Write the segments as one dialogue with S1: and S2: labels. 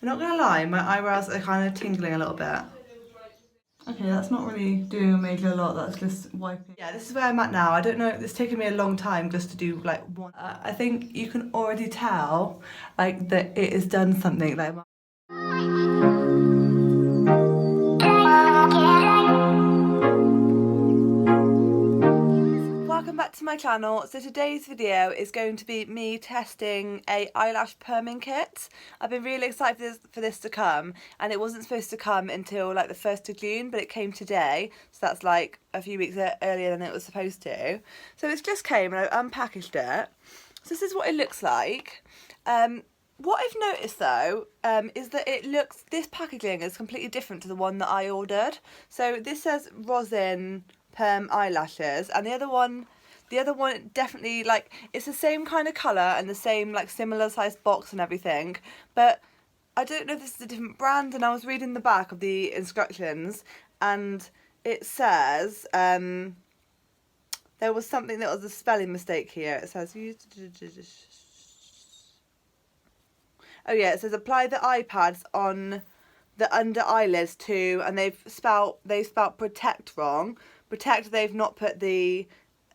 S1: I'm not gonna lie, my eyebrows are kind of tingling a little bit. Okay, that's not really doing a major lot, that's just wiping. Yeah, this is where I'm at now. I don't know, it's taken me a long time just to do like one. I think you can already tell like that it has done something. Like welcome back to my channel. So today's video is going to be me testing a eyelash perming kit. I've been really excited for this to come, and it wasn't supposed to come until like the 1st of June, but it came today, so that's like a few weeks earlier than it was supposed to. So it's just came and I unpackaged it. So this is what it looks like. What I've noticed though is that this packaging is completely different to the one that I ordered. So this says rosin perm eyelashes, and the other one definitely, like, it's the same kind of colour and the same like similar sized box and everything, but I don't know if this is a different brand. And I was reading the back of the instructions and it says there was something that was a spelling mistake here. It says oh yeah, it says apply the eye pads on the under eyelids too, and they've spelt protect wrong. Protect, they've not put the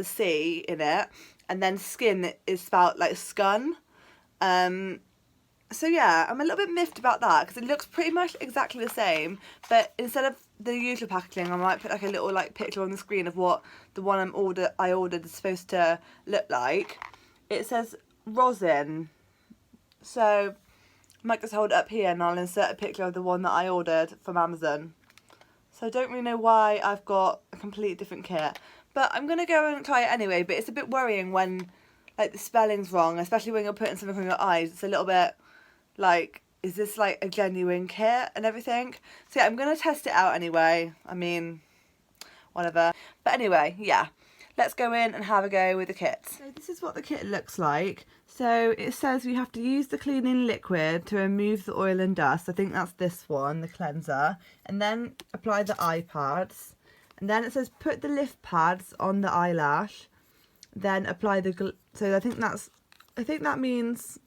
S1: C in it, and then skin is spelt like scun. So yeah, I'm a little bit miffed about that because it looks pretty much exactly the same, but instead of the usual packaging, I might put like a little like picture on the screen of what the one I ordered is supposed to look like. It says rosin, so I might just hold it up here and I'll insert a picture of the one that I ordered from Amazon. So I don't really know why I've got a completely different kit, but I'm going to go and try it anyway. But it's a bit worrying when like the spelling's wrong, especially when you're putting something on your eyes. It's a little bit like, is this like a genuine kit and everything? So yeah, I'm going to test it out anyway. I mean, whatever. But anyway, yeah. Let's go in and have a go with the kit. So this is what the kit looks like. So it says we have to use the cleaning liquid to remove the oil and dust. I think that's this one, the cleanser. And then apply the eye pads. And then it says put the lift pads on the eyelash. Then apply the... So I think that means...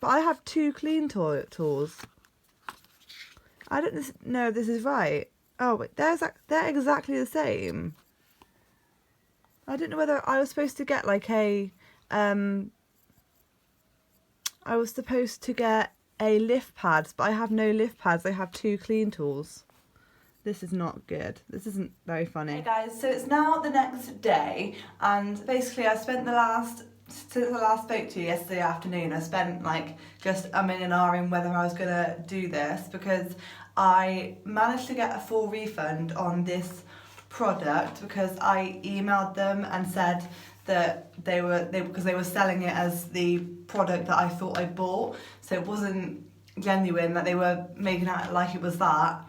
S1: But I have two clean tools. I don't know if this is right. Oh, wait, they're exactly the same. I don't know whether I was supposed to get like a, I was supposed to get a lift pads, but I have no lift pads. I have two clean tools. This is not good. This isn't very funny. Hey guys, so it's now the next day, and basically I spent since I last spoke to you yesterday afternoon, I spent like just umming and ahhing whether I was gonna do this, because I managed to get a full refund on this product because I emailed them and said that because they were selling it as the product that I thought I bought, so it wasn't genuine, that they were making out like it was that.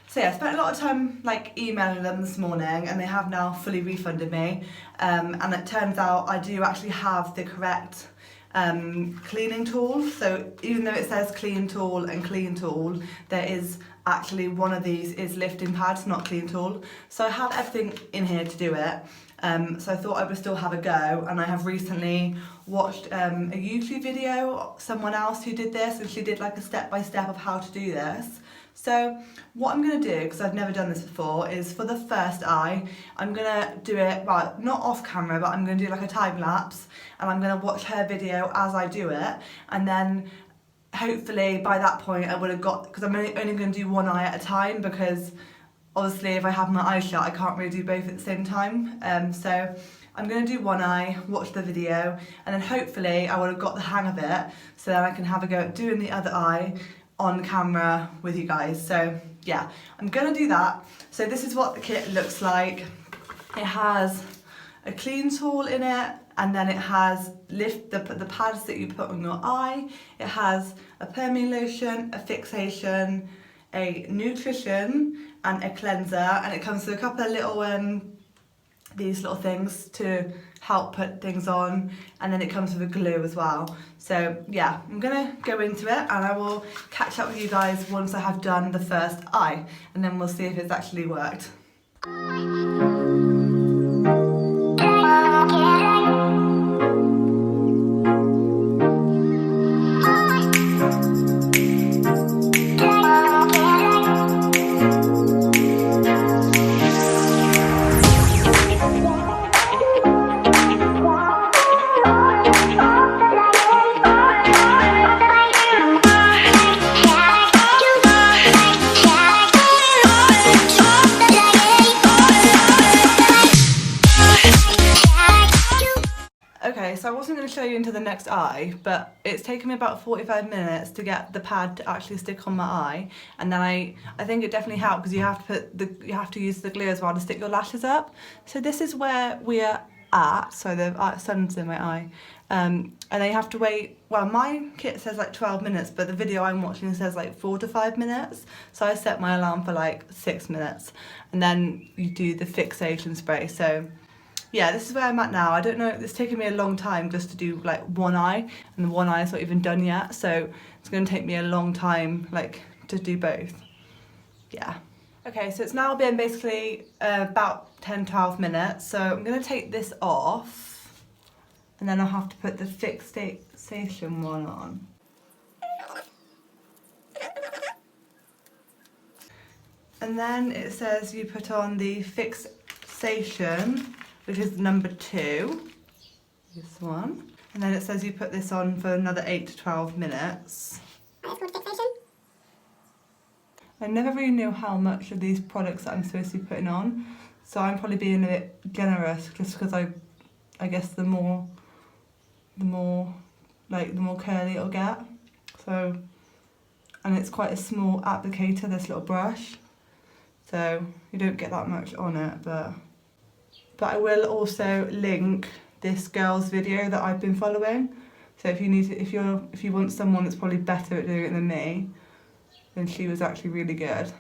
S1: So yeah, I spent a lot of time like emailing them this morning, and they have now fully refunded me, and it turns out I do actually have the correct cleaning tool. So even though it says clean tool and clean tool, there is actually one of these is lifting pads, not clean tool. So I have everything in here to do it. So I thought I would still have a go, and I have recently watched a YouTube video, someone else who did this, and she did like a step-by-step of how to do this. So what I'm going to do, because I've never done this before, is for the first eye, I'm going to do it, well, not off camera, but I'm going to do like a time lapse, and I'm going to watch her video as I do it, and then hopefully by that point I would have got, because I'm only going to do one eye at a time, because obviously if I have my eyes shut I can't really do both at the same time. So I'm going to do one eye, watch the video, and then hopefully I would have got the hang of it, so then I can have a go at doing the other eye on camera with you guys. So yeah, I'm going to do that. So this is what the kit looks like. It has a clean tool in it, and then it has the pads that you put on your eye. It has a perming lotion, a fixation, a nutrition, and a cleanser, and it comes with a couple of little these little things to help put things on, and then it comes with a glue as well. So yeah, I'm gonna go into it, and I will catch up with you guys once I have done the first eye, and then we'll see if it's actually worked. you into the next eye, but it's taken me about 45 minutes to get the pad to actually stick on my eye, and then I think it definitely helped because you have to use the glue as well to stick your lashes up. So this is where we're at. So the sun's in my eye, and then you have to wait. Well, my kit says like 12 minutes, but the video I'm watching says like 4 to 5 minutes. So I set my alarm for like 6 minutes, and then you do the fixation spray. So yeah, this is where I'm at now. I don't know, it's taken me a long time just to do like one eye, and the one eye is not even done yet, so it's going to take me a long time like to do both. Yeah. Okay, so it's now been basically about 10-12 minutes, so I'm going to take this off, and then I'll have to put the fixation one on. And then it says you put on the fixation, which is number 2, this one. And then it says you put this on for another 8 to 12 minutes. I never really knew how much of these products that I'm supposed to be putting on, so I'm probably being a bit generous just because I guess the more curly it'll get. So, and it's quite a small applicator, this little brush, so you don't get that much on it, but I will also link this girl's video that I've been following. So if you want someone that's probably better at doing it than me, then she was actually really good.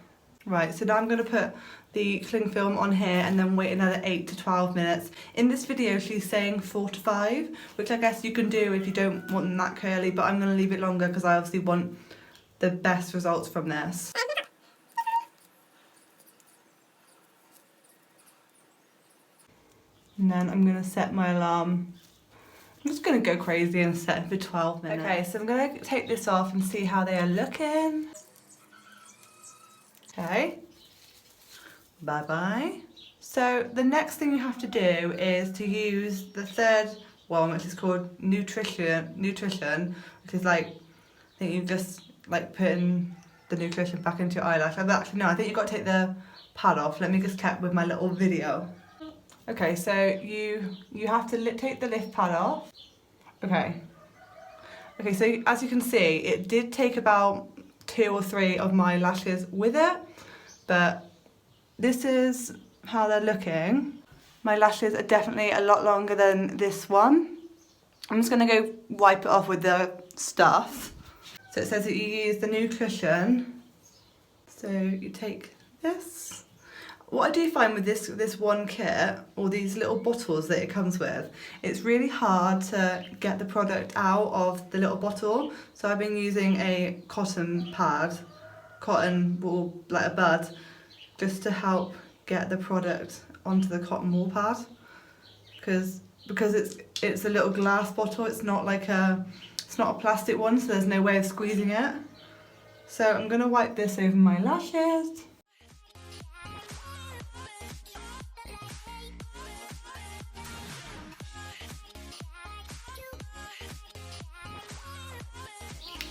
S1: Right, so now I'm going to put the cling film on here and then wait another 8 to 12 minutes. In this video she's saying 4 to 5, which I guess you can do if you don't want them that curly, but I'm going to leave it longer because I obviously want the best results from this. And then I'm going to set my alarm. I'm just going to go crazy and set it for 12 minutes. Okay, so I'm going to take this off and see how they are looking. Okay. Bye-bye. So the next thing you have to do is to use the third one, which is called nutrition, which is like, I think you just like putting the nutrition back into your eyelash. I think you've got to take the pad off. Let me just check with my little video. Okay, so you have to take the lift pad off. Okay, so as you can see, it did take about 2 or 3 of my lashes with it, but this is how they're looking. My lashes are definitely a lot longer than this one. I'm just going to go wipe it off with the stuff. So it says that you use the nutrition. So you take this. What I do find with this one kit, or these little bottles that it comes with, it's really hard to get the product out of the little bottle. So I've been using a cotton pad, cotton wool, like a bud, just to help get the product onto the cotton wool pad. Because it's a little glass bottle, it's not a plastic one, so there's no way of squeezing it. So I'm going to wipe this over my lashes.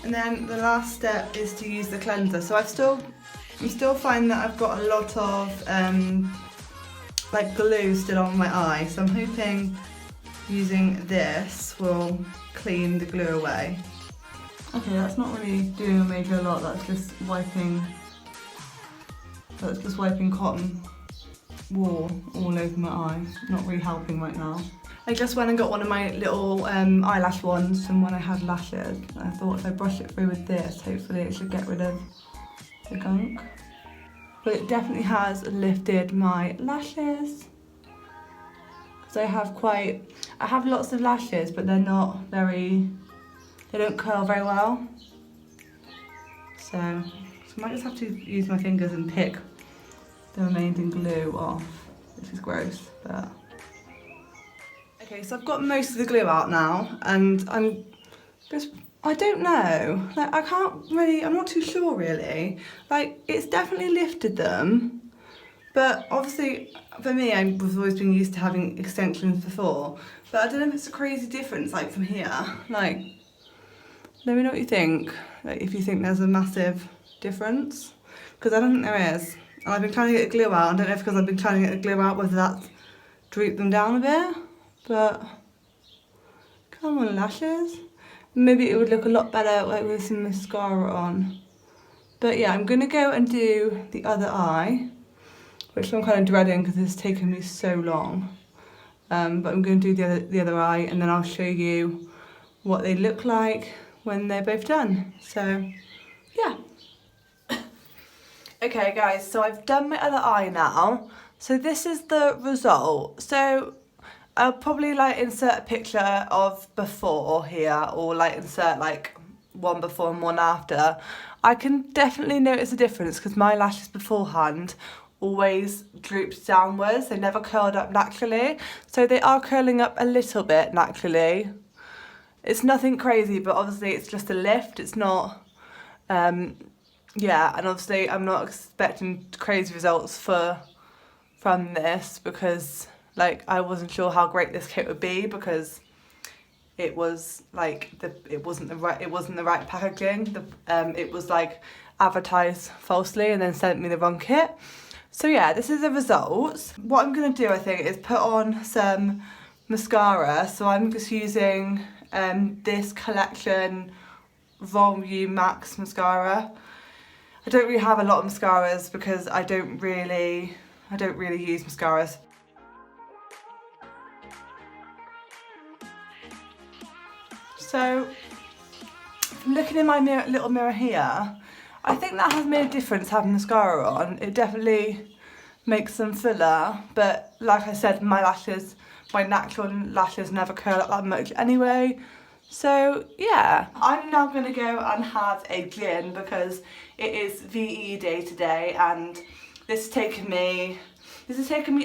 S1: And then the last step is to use the cleanser. So I'm still finding that I've got a lot of like glue still on my eye. So I'm hoping using this will clean the glue away. Okay, that's not really doing a major lot. That's just wiping cotton wool all over my eye. Not really helping right now. I just went and got one of my little eyelash ones from when I had lashes. I thought if I brush it through with this, hopefully it should get rid of the gunk. But it definitely has lifted my lashes. Because I have lots of lashes, but they're not they don't curl very well. So I might just have to use my fingers and pick the remaining glue off, which is gross, but... Okay, so I've got most of the glue out now, and I don't know, like I'm not too sure really. Like, it's definitely lifted them, but obviously for me, I've always been used to having extensions before, but I don't know if it's a crazy difference, like from here. Like, let me know what you think, like if you think there's a massive difference, because I don't think there is. And I've been trying to get the glue out. I don't know if because I've been trying to get the glue out whether that's drooped them down a bit, but Come on, lashes. Maybe it would look a lot better like with some mascara on. But yeah, I'm gonna go and do the other eye, which I'm kind of dreading because it's taken me so long. But I'm gonna do the other eye, and then I'll show you what they look like when they're both done. So yeah. Okay guys, so I've done my other eye now. So this is the result. So I'll probably like insert a picture of before here, or like insert like one before and one after. I can definitely notice a difference because my lashes beforehand always drooped downwards. They never curled up naturally. So they are curling up a little bit naturally. It's nothing crazy, but obviously it's just a lift. It's not, yeah, and obviously I'm not expecting crazy results from this because like I wasn't sure how great this kit would be because it was like it wasn't the right packaging. It was like advertised falsely and then sent me the wrong kit. So yeah, this is the results. What I'm gonna do, I think, is put on some mascara. So I'm just using this Collection Volume Max mascara. I don't really have a lot of mascaras because I don't really use mascaras. So, looking in my little mirror here, I think that has made a difference having mascara on. It definitely makes them fuller, but like I said, my natural lashes never curl up that much anyway. So yeah, I'm now going to go and have a gin because it is VE day today, and this has taken me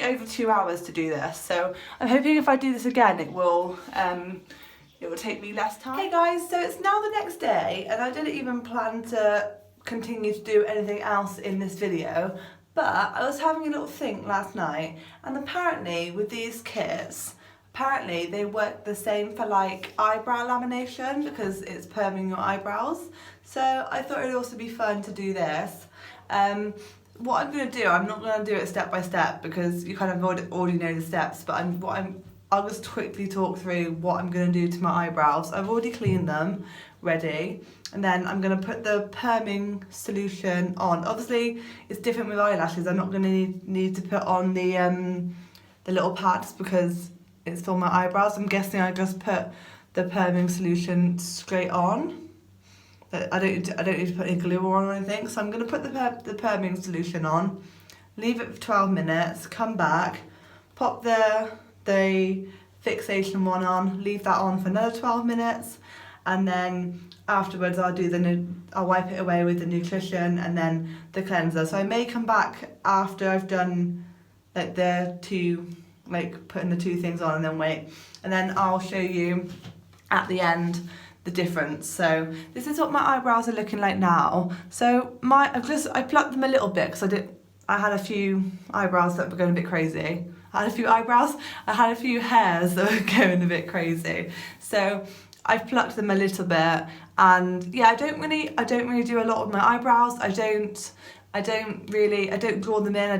S1: over 2 hours to do this. So I'm hoping if I do this again, it will take me less time. Hey guys, so it's now the next day, and I didn't even plan to continue to do anything else in this video, but I was having a little think last night, and apparently with these kits, apparently they work the same for like eyebrow lamination because it's perming your eyebrows. So I thought it'd also be fun to do this. What I'm going to do, I'm not going to do it step by step because you kind of already know the steps, but I'll just quickly talk through what I'm going to do to my eyebrows. I've already cleaned them, ready, and then I'm going to put the perming solution on. Obviously, it's different with eyelashes. I'm not going to need to put on the little pads because it's for my eyebrows. I'm guessing I just put the perming solution straight on. I don't need to put any glue on or anything. So I'm going to put the perming solution on, leave it for 12 minutes, come back, pop the fixation one on, leave that on for another 12 minutes, and then afterwards I'll wipe it away with the nutrition and then the cleanser. So I may come back after I've done like putting the two things on and then wait, and then I'll show you at the end the difference. So this is what my eyebrows are looking like now. So I plucked them a little bit because I had a few eyebrows that were going a bit crazy. I had a few hairs that were going a bit crazy. So I've plucked them a little bit, and yeah, I don't really do a lot with my eyebrows. I don't draw them in.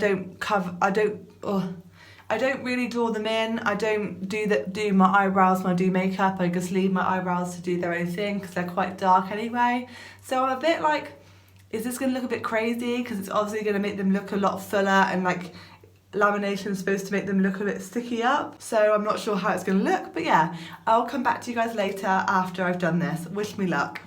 S1: I don't really draw them in. I don't do my eyebrows when I do makeup. I just leave my eyebrows to do their own thing because they're quite dark anyway. So I'm a bit like, is this going to look a bit crazy? Because it's obviously going to make them look a lot fuller, and like lamination is supposed to make them look a bit sticky up. So I'm not sure how it's going to look, but yeah, I'll come back to you guys later after I've done this. Wish me luck.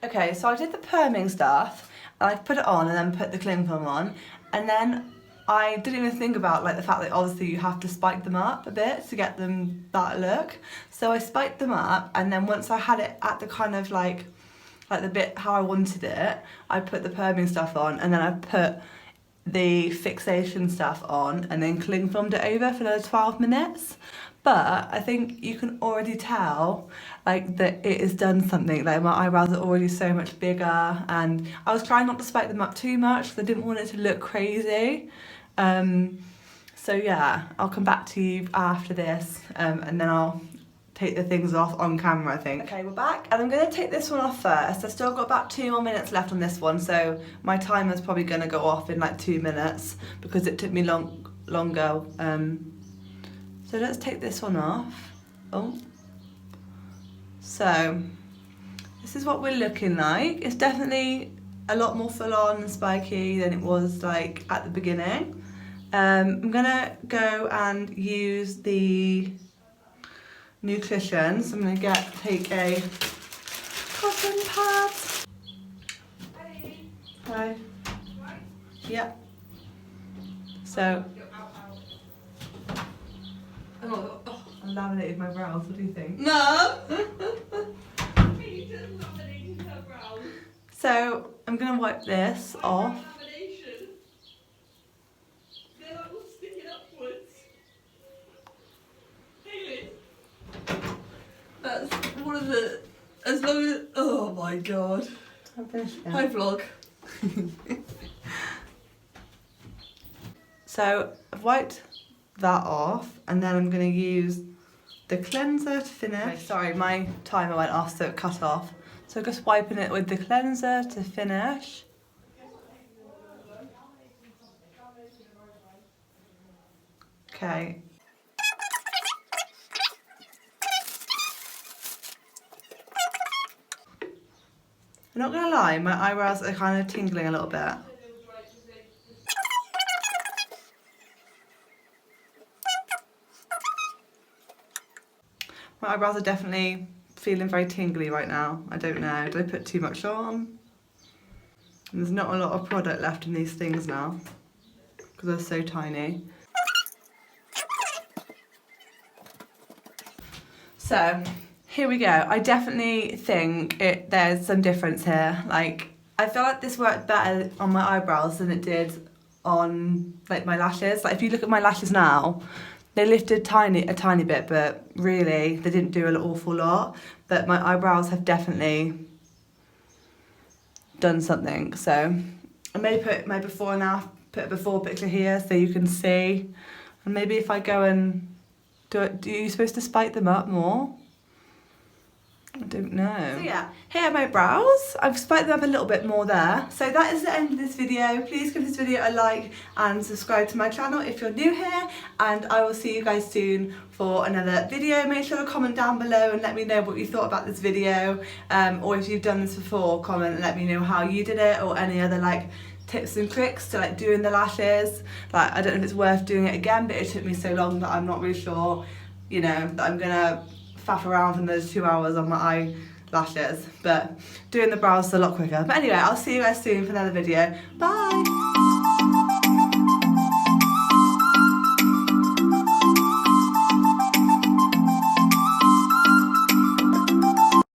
S1: Okay, so I did the perming stuff, and I put it on and then put the cling film on, and then I didn't even think about like the fact that obviously you have to spike them up a bit to get them that look. So I spiked them up, and then once I had it at the kind of like the bit how I wanted it, I put the perming stuff on, and then I put the fixation stuff on, and then cling filmed it over for another 12 minutes. But I think you can already tell like that it has done something. Like my eyebrows are already so much bigger, and I was trying not to spike them up too much because I didn't want it to look crazy. So yeah, I'll come back to you after this, and then I'll take the things off on camera, I think. Okay, we're back, and I'm going to take this one off first. I've still got about 2 more minutes left on this one, so my timer's probably going to go off in like 2 minutes because it took me longer. So let's take this one off. Oh, So this is what we're looking like. It's definitely a lot more full on and spiky than it was like at the beginning. I'm gonna go and use the nutrition. So I'm gonna take a cotton pad. Hi. Yep. So I laminated my brows. What do you think? No. So I'm gonna wipe this off.
S2: They're like all sticking upwards. Hayley. That's one of the, as long as, oh my god. Hi vlog.
S1: So I've wiped that off, and then I'm going to use the cleanser to finish. Okay, sorry, my timer went off, so it cut off. So just wiping it with the cleanser to finish. Okay. I'm not going to lie, my eyebrows are kind of tingling a little bit. My eyebrows are definitely feeling very tingly right now. I don't know, did I put too much on? And there's not a lot of product left in these things now, because they're so tiny. So, here we go. I definitely think there's some difference here. Like, I feel like this worked better on my eyebrows than it did on like my lashes. Like, if you look at my lashes now, they lifted a tiny bit, but really they didn't do an awful lot. But my eyebrows have definitely done something. So I may put my before and after, put a before picture here so you can see. And maybe if I go and do it, are you supposed to spike them up more? I don't know. So yeah, here are my brows. I've spiked them up a little bit more there. So that is the end of this video. Please give this video a like and subscribe to my channel if you're new here. And I will see you guys soon for another video. Make sure to comment down below and let me know what you thought about this video. Or if you've done this before, comment and let me know how you did it, or any other like tips and tricks to like doing the lashes. Like, I don't know if it's worth doing it again, but it took me so long that I'm not really sure, you know, that I'm gonna faff around for those 2 hours on my eyelashes, but doing the brows is a lot quicker. But anyway, I'll see you guys soon for another video. Bye!